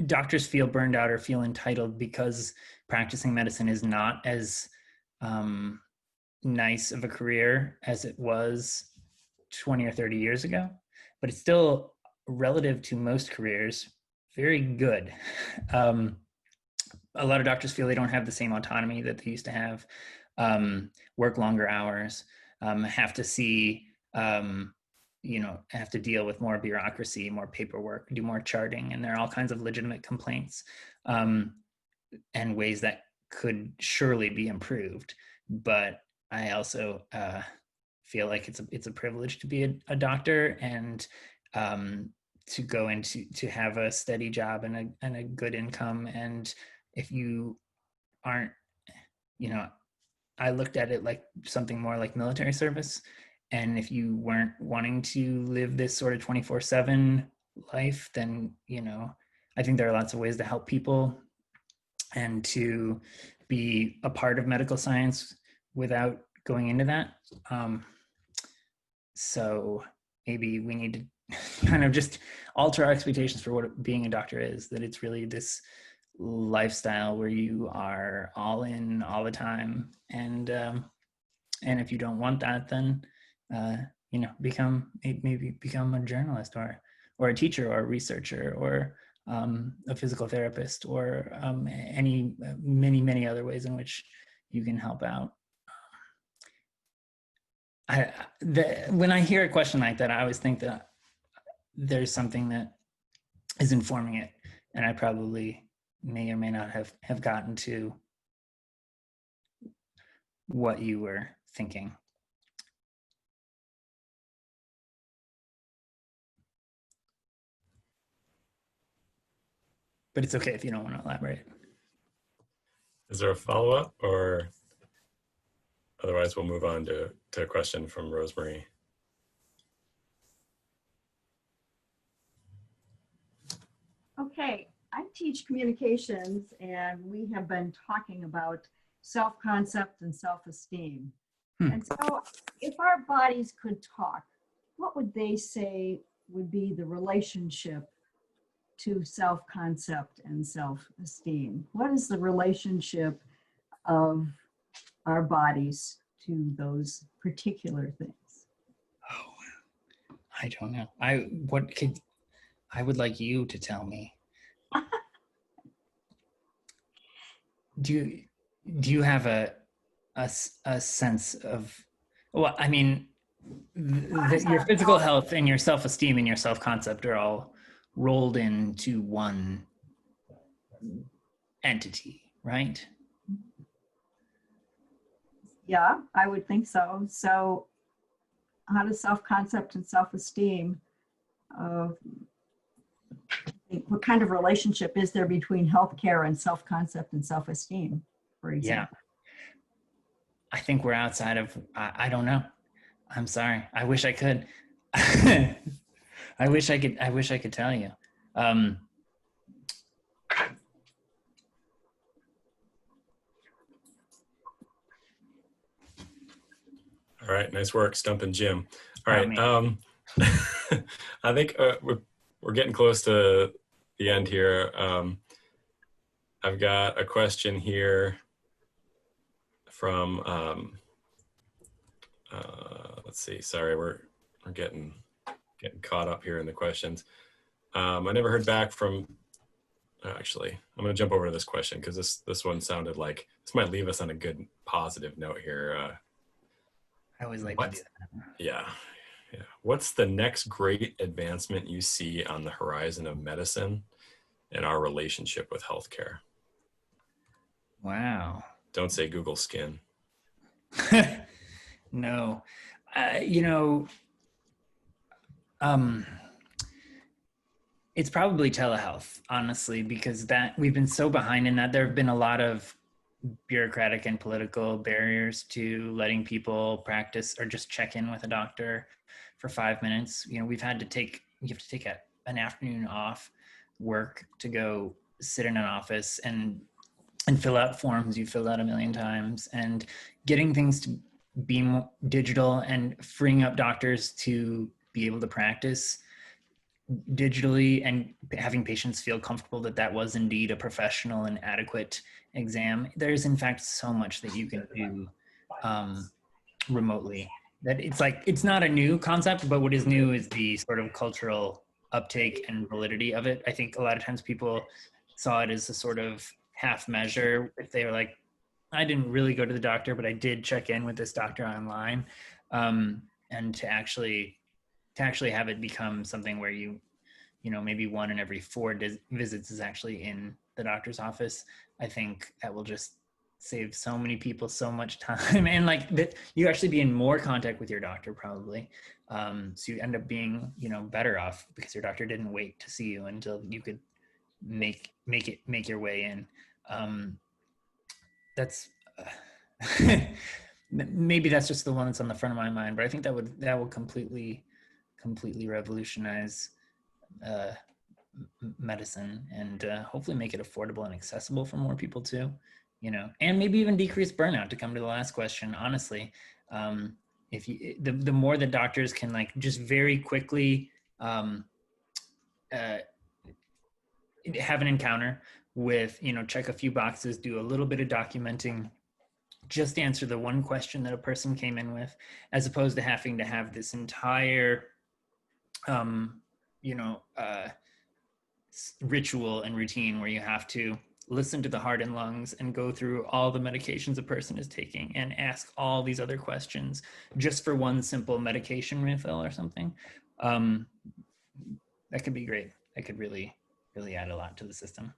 doctors feel burned out or feel entitled because practicing medicine is not as nice of a career as it was 20 or 30 years ago, but it's still, relative to most careers, very good. A lot of doctors feel they don't have the same autonomy that they used to have, work longer hours, have to see, have to deal with more bureaucracy, more paperwork, do more charting, and there are all kinds of legitimate complaints and ways that could surely be improved. But I also feel like it's a privilege to be a doctor, and to go into to have a steady job and a good income. And if you aren't, I looked at it like something more like military service. And if you weren't wanting to live this sort of 24/7 life, then, I think there are lots of ways to help people and to be a part of medical science without going into that. So maybe we need to kind of just alter our expectations for what being a doctor is, that it's really this lifestyle where you are all in all the time. And if you don't want that, then, become a journalist or a teacher or a researcher or a physical therapist or many other ways in which you can help out. When I hear a question like that, I always think that there's something that is informing it. And I probably may or may not have gotten to what you were thinking. But it's okay if you don't want to elaborate. Is there a follow-up, or otherwise we'll move on to a question from Rosemary? Okay, I teach communications, and we have been talking about self-concept and self-esteem. And so if our bodies could talk, what would they say would be the relationship to self-concept and self-esteem? What is the relationship of our bodies to those particular things? Oh, I don't know. I would like you to tell me. Do you have a sense of, well, I mean, your physical health and your self-esteem and your self-concept are all rolled into one entity, right? Yeah, I would think so. So how does self-concept and self-esteem, what kind of relationship is there between healthcare and self-concept and self-esteem, for example? Yeah. I think we're outside of, I don't know. I'm sorry. I wish I could. I wish I could tell you. All right, nice work, stumping Jim. All right, I think we're getting close to the end here. I've got a question here from let's see. Sorry, we're getting caught up here in the questions. I never heard back from. Actually, I'm going to jump over to this question because this one sounded like this might leave us on a good positive note here. I always like to do that. Yeah. What's the next great advancement you see on the horizon of medicine and our relationship with healthcare? Wow. Don't say Google Skin. No. It's probably telehealth, honestly, because we've been so behind in that. There have been a lot of bureaucratic and political barriers to letting people practice or just check in with a doctor for 5 minutes. You have to take an afternoon off work to go sit in an office and fill out forms you filled out a million times, and getting things to be more digital and freeing up doctors to be able to practice digitally and having patients feel comfortable that was indeed a professional and adequate exam. There's in fact so much that you can do remotely that it's not a new concept, but what is new is the sort of cultural uptake and validity of it. I think a lot of times people saw it as a sort of half measure if they were like, I didn't really go to the doctor, but I did check in with this doctor online. And to actually have it become something where maybe 1 in every 4 visits is actually in the doctor's office, I think that will just save so many people so much time, and you actually be in more contact with your doctor probably. So you end up being, better off because your doctor didn't wait to see you until you could make your way in. That's maybe that's just the one that's on the front of my mind, but I think that will completely revolutionize medicine and hopefully make it affordable and accessible for more people too, and maybe even decrease burnout, to come to the last question. Honestly, if the more that doctors can just very quickly have an encounter with, check a few boxes, do a little bit of documenting, just answer the one question that a person came in with, as opposed to having to have this entire ritual and routine where you have to listen to the heart and lungs and go through all the medications a person is taking and ask all these other questions just for one simple medication refill or something. That could be great. That could really really add a lot to the system.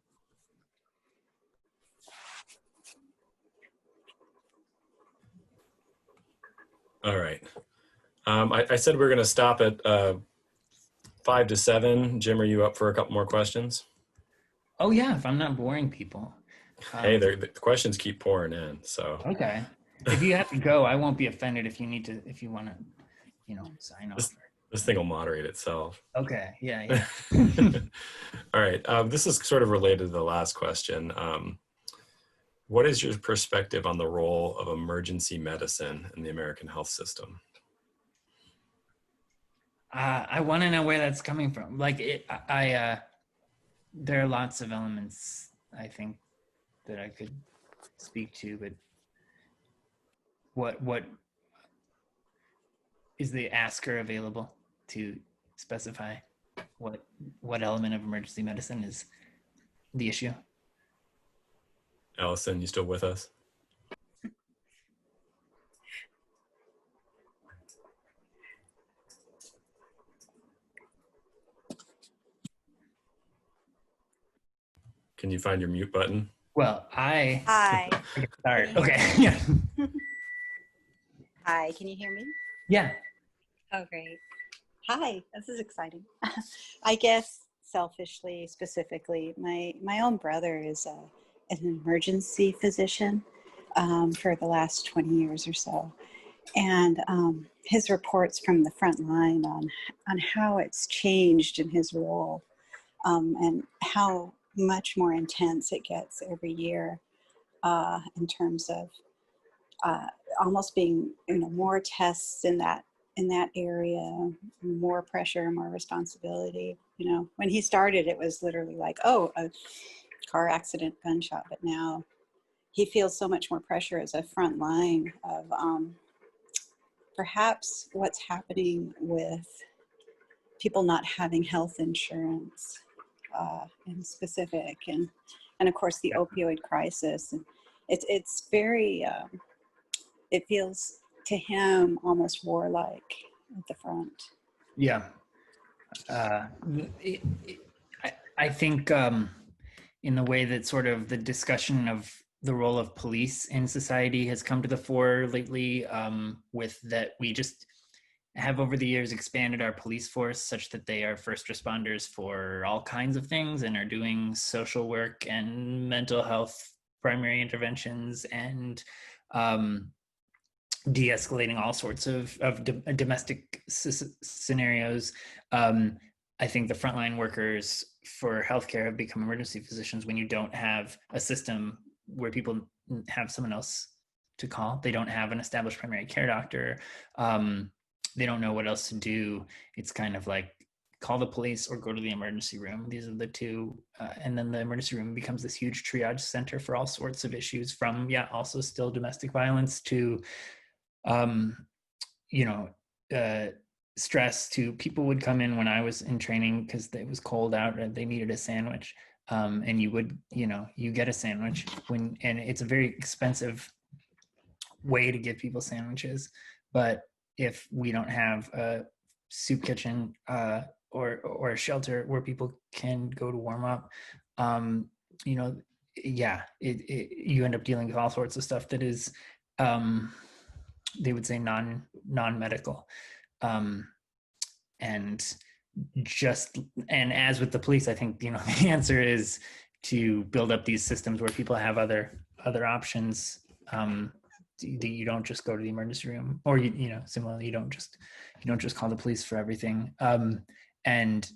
All right. I said we are going to stop at 5 to 7. Jim, are you up for a couple more questions? Oh yeah, if I'm not boring people. Hey, the questions keep pouring in, so. Okay. If you have to go, I won't be offended if you need to, if you want to, sign off. This thing will moderate itself. Okay, yeah. All right, this is sort of related to the last question. What is your perspective on the role of emergency medicine in the American health system? I want to know where that's coming from. Like, there are lots of elements, I think, that I could speak to, but what is the asker available to specify what element of emergency medicine is the issue? Allison, you still with us? Can you find your mute button? Well, Hi. Sorry. Okay. Yeah. Hi, can you hear me? Yeah. Oh, great. Hi, this is exciting. I guess selfishly, specifically, my own brother is an emergency physician for the last 20 years or so. And his reports from the front line on how it's changed in his role and how much more intense it gets every year in terms of almost being, more tests in that area, more pressure, more responsibility. When he started, it was literally like, oh, a car accident, gunshot, but now he feels so much more pressure as a front line of perhaps what's happening with people not having health insurance in specific, and of course the opioid crisis. And it's very, it feels to him almost warlike at the front. Yeah. I think in the way that sort of the discussion of the role of police in society has come to the fore lately, with that we just have over the years expanded our police force such that they are first responders for all kinds of things and are doing social work and mental health primary interventions and de-escalating all sorts of domestic scenarios. I think the frontline workers for healthcare have become emergency physicians when you don't have a system where people have someone else to call. They don't have an established primary care doctor. They don't know what else to do. It's kind of like call the police or go to the emergency room. These are the two. And then the emergency room becomes this huge triage center for all sorts of issues, from, also still domestic violence to, stress, to people would come in when I was in training because it was cold out and they needed a sandwich. And you would, you get a sandwich and it's a very expensive way to give people sandwiches. But if we don't have a soup kitchen or a shelter where people can go to warm up, you end up dealing with all sorts of stuff that is, they would say non-medical. And as with the police, I think, the answer is to build up these systems where people have other options. You don't just go to the emergency room, or similarly, you don't just call the police for everything. And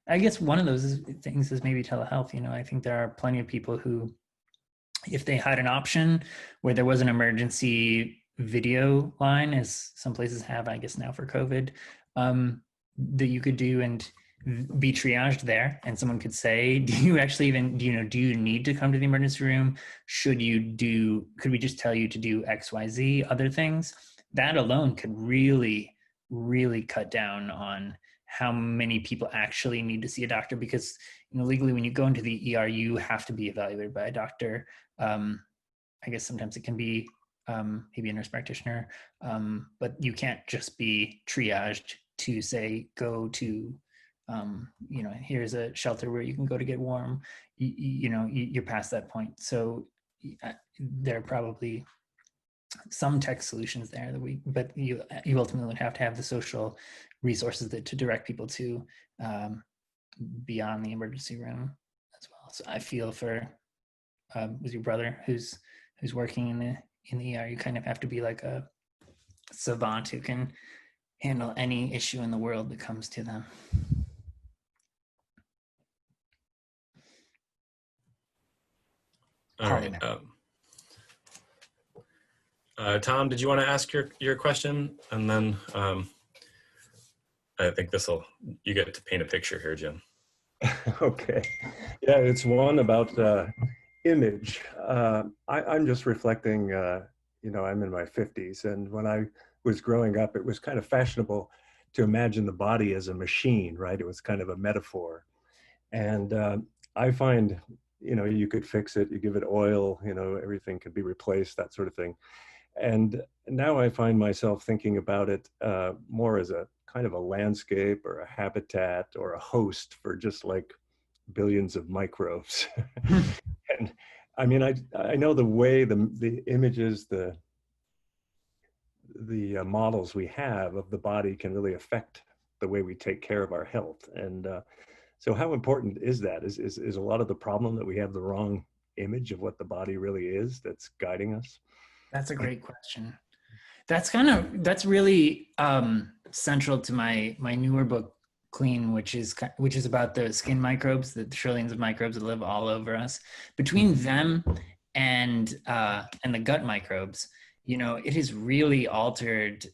I guess one of those things is maybe telehealth. I think there are plenty of people who, if they had an option where there was an emergency video line, as some places have, I guess now for COVID, that you could do and be triaged there, and someone could say, do you need to come to the emergency room? Could we just tell you to do XYZ other things? That alone could really, really cut down on how many people actually need to see a doctor, because legally when you go into the ER, you have to be evaluated by a doctor. I guess sometimes it can be maybe a nurse practitioner, but you can't just be triaged to say go to here's a shelter where you can go to get warm. You're past that point. So there are probably some tech solutions there but you ultimately would have to have the social resources to direct people to beyond the emergency room as well. So I feel for with your brother who's working in the ER, you kind of have to be like a savant who can handle any issue in the world that comes to them. All right. Tom, did you want to ask your question? And then I think you get to paint a picture here, Jim. Okay. Yeah, it's one about image. I'm just reflecting, I'm in my 50s, and when I was growing up, it was kind of fashionable to imagine the body as a machine, right? It was kind of a metaphor. And I find, you could fix it, you give it oil, everything could be replaced, that sort of thing. And now I find myself thinking about it more as a kind of a landscape or a habitat or a host for just like billions of microbes. And I mean, I know the way the images, the models we have of the body can really affect the way we take care of our health. And so how important is that? Is a lot of the problem that we have the wrong image of what the body really is that's guiding us? That's a great question. That's really central to my newer book, Clean, which is about the skin microbes, the trillions of microbes that live all over us. Between them and the gut microbes, it has really altered.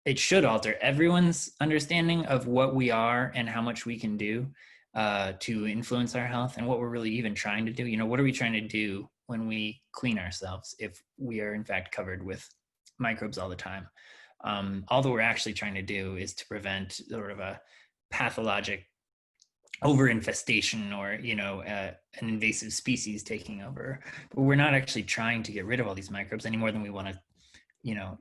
It should alter everyone's understanding of what we are and how much we can do to influence our health, and what we're really even trying to do. What are we trying to do when we clean ourselves if we are in fact covered with microbes all the time? All that we're actually trying to do is to prevent sort of a pathologic overinfestation or an invasive species taking over. But we're not actually trying to get rid of all these microbes any more than we want to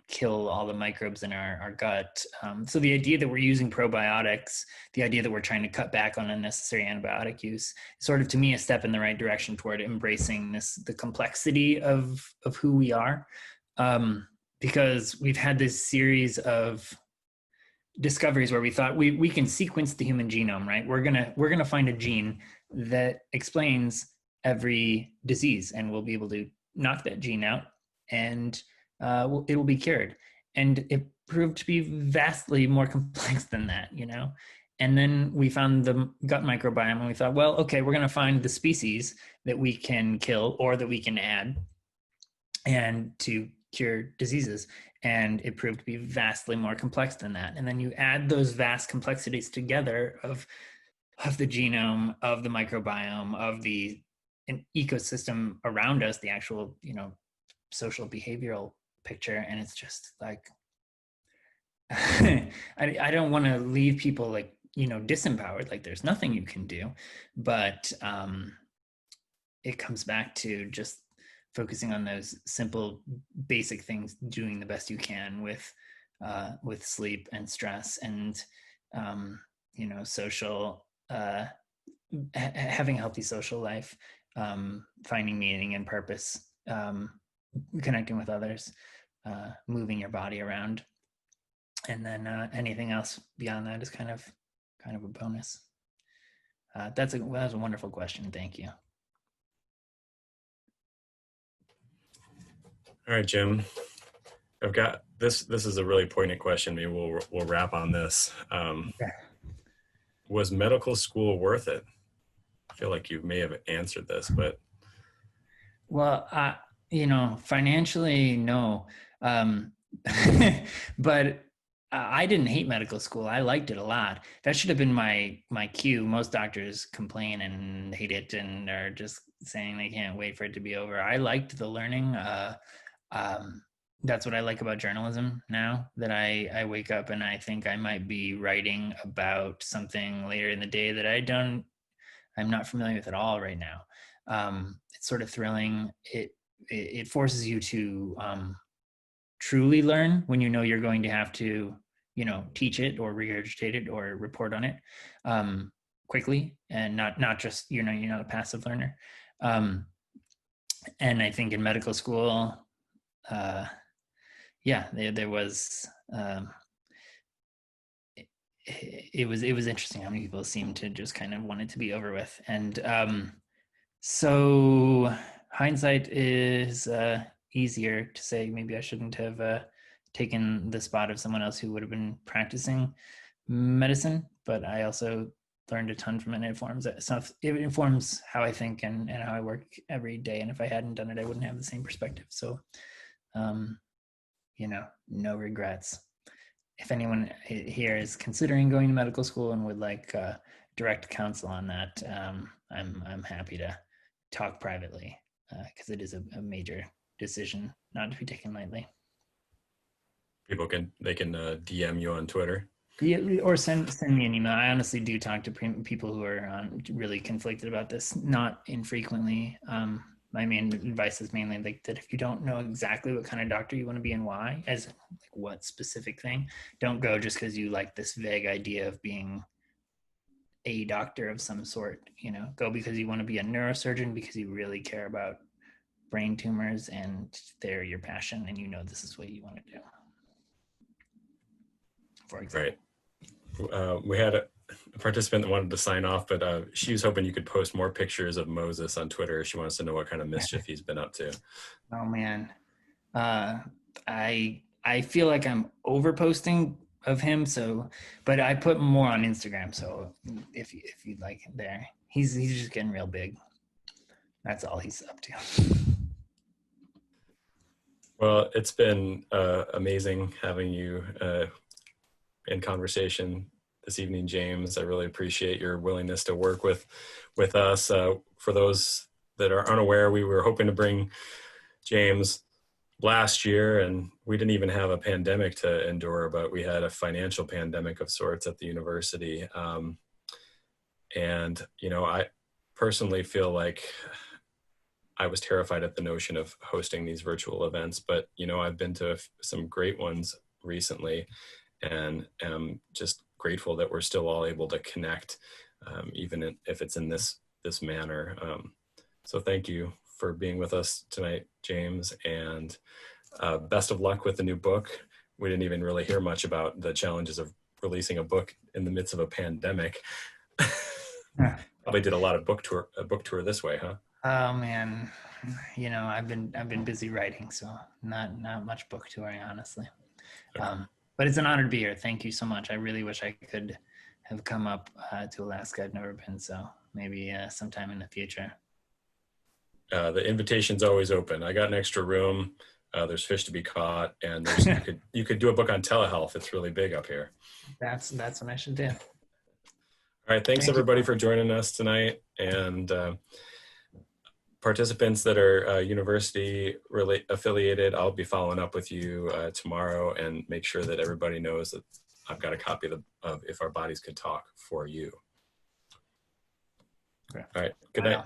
kill all the microbes in our gut. So the idea that we're using probiotics, the idea that we're trying to cut back on unnecessary antibiotic use, is sort of, to me, a step in the right direction toward embracing the complexity of who we are. Because we've had this series of discoveries where we thought we can sequence the human genome, right? We're gonna find a gene that explains every disease, and we'll be able to knock that gene out, and it will be cured. And it proved to be vastly more complex than that, And then we found the gut microbiome, and we thought, well, okay, we're going to find the species that we can kill or that we can add and to cure diseases. And it proved to be vastly more complex than that. And then you add those vast complexities together of the genome, of the microbiome, of an ecosystem around us, the actual, social behavioral picture, and it's just like I don't want to leave people like disempowered, like there's nothing you can do, but it comes back to just focusing on those simple basic things, doing the best you can with sleep and stress and social having a healthy social life, finding meaning and purpose, connecting with others, moving your body around, and then anything else beyond that is kind of a bonus. That was a wonderful question. Thank you. All right, Jim. I've got this. This is a really poignant question. Maybe we'll wrap on this. Was medical school worth it? I feel like you may have answered this, but well, financially, no. But I didn't hate medical school. I liked it a lot. That should have been my cue. Most doctors complain and hate it and are just saying they can't wait for it to be over. I liked the learning. That's what I like about journalism now, that I wake up and I think I might be writing about something later in the day that I'm not familiar with at all right now. It's sort of thrilling. It forces you to truly learn when you're going to have to, teach it or regurgitate it or report on it quickly, and not just, you're not a passive learner. And I think in medical school, there was, it was interesting how many people seemed to just kind of want it to be over with. And so hindsight is easier to say, maybe I shouldn't have taken the spot of someone else who would have been practicing medicine, but I also learned a ton from it. It informs how I think and how I work every day. And if I hadn't done it, I wouldn't have the same perspective. So, no regrets. If anyone here is considering going to medical school and would like direct counsel on that, I'm happy to talk privately, because it is a major decision not to be taken lightly. People can DM you on Twitter. Yeah, or send me an email. I honestly do talk to people who are really conflicted about this, not infrequently. My main advice is mainly like that if you don't know exactly what kind of doctor you want to be and why, as like what specific thing, don't go just because you like this vague idea of being a doctor of some sort. Go because you want to be a neurosurgeon, because you really care about brain tumors and they're your passion, and this is what you want to do. For example. Right. We had a participant that wanted to sign off, but she was hoping you could post more pictures of Moses on Twitter. She wants to know what kind of mischief he's been up to. Oh man, I feel like I'm over posting of him, but I put more on Instagram. So if you'd like him there, he's just getting real big. That's all he's up to. Well, it's been amazing having you in conversation this evening, James. I really appreciate your willingness to work with us. For those that are unaware, we were hoping to bring James last year, and we didn't even have a pandemic to endure, but we had a financial pandemic of sorts at the university. And I personally feel like I was terrified at the notion of hosting these virtual events, but I've been to some great ones recently, and am just grateful that we're still all able to connect, even if it's in this manner. So thank you for being with us tonight, James, and best of luck with the new book. We didn't even really hear much about the challenges of releasing a book in the midst of a pandemic. Probably did a lot of book tour this way, huh? Oh man, I've been busy writing, so not much book touring, honestly. Okay. But it's an honor to be here. Thank you so much. I really wish I could have come up to Alaska. I've never been, so maybe sometime in the future. The invitation's always open. I got an extra room. There's fish to be caught, and you could do a book on telehealth. It's really big up here. That's what I should do. All right. Thanks everybody for joining us tonight, and participants that are university affiliated, I'll be following up with you tomorrow and make sure that everybody knows that I've got a copy of If Our Bodies Could Talk for you. Okay. All right. Good night.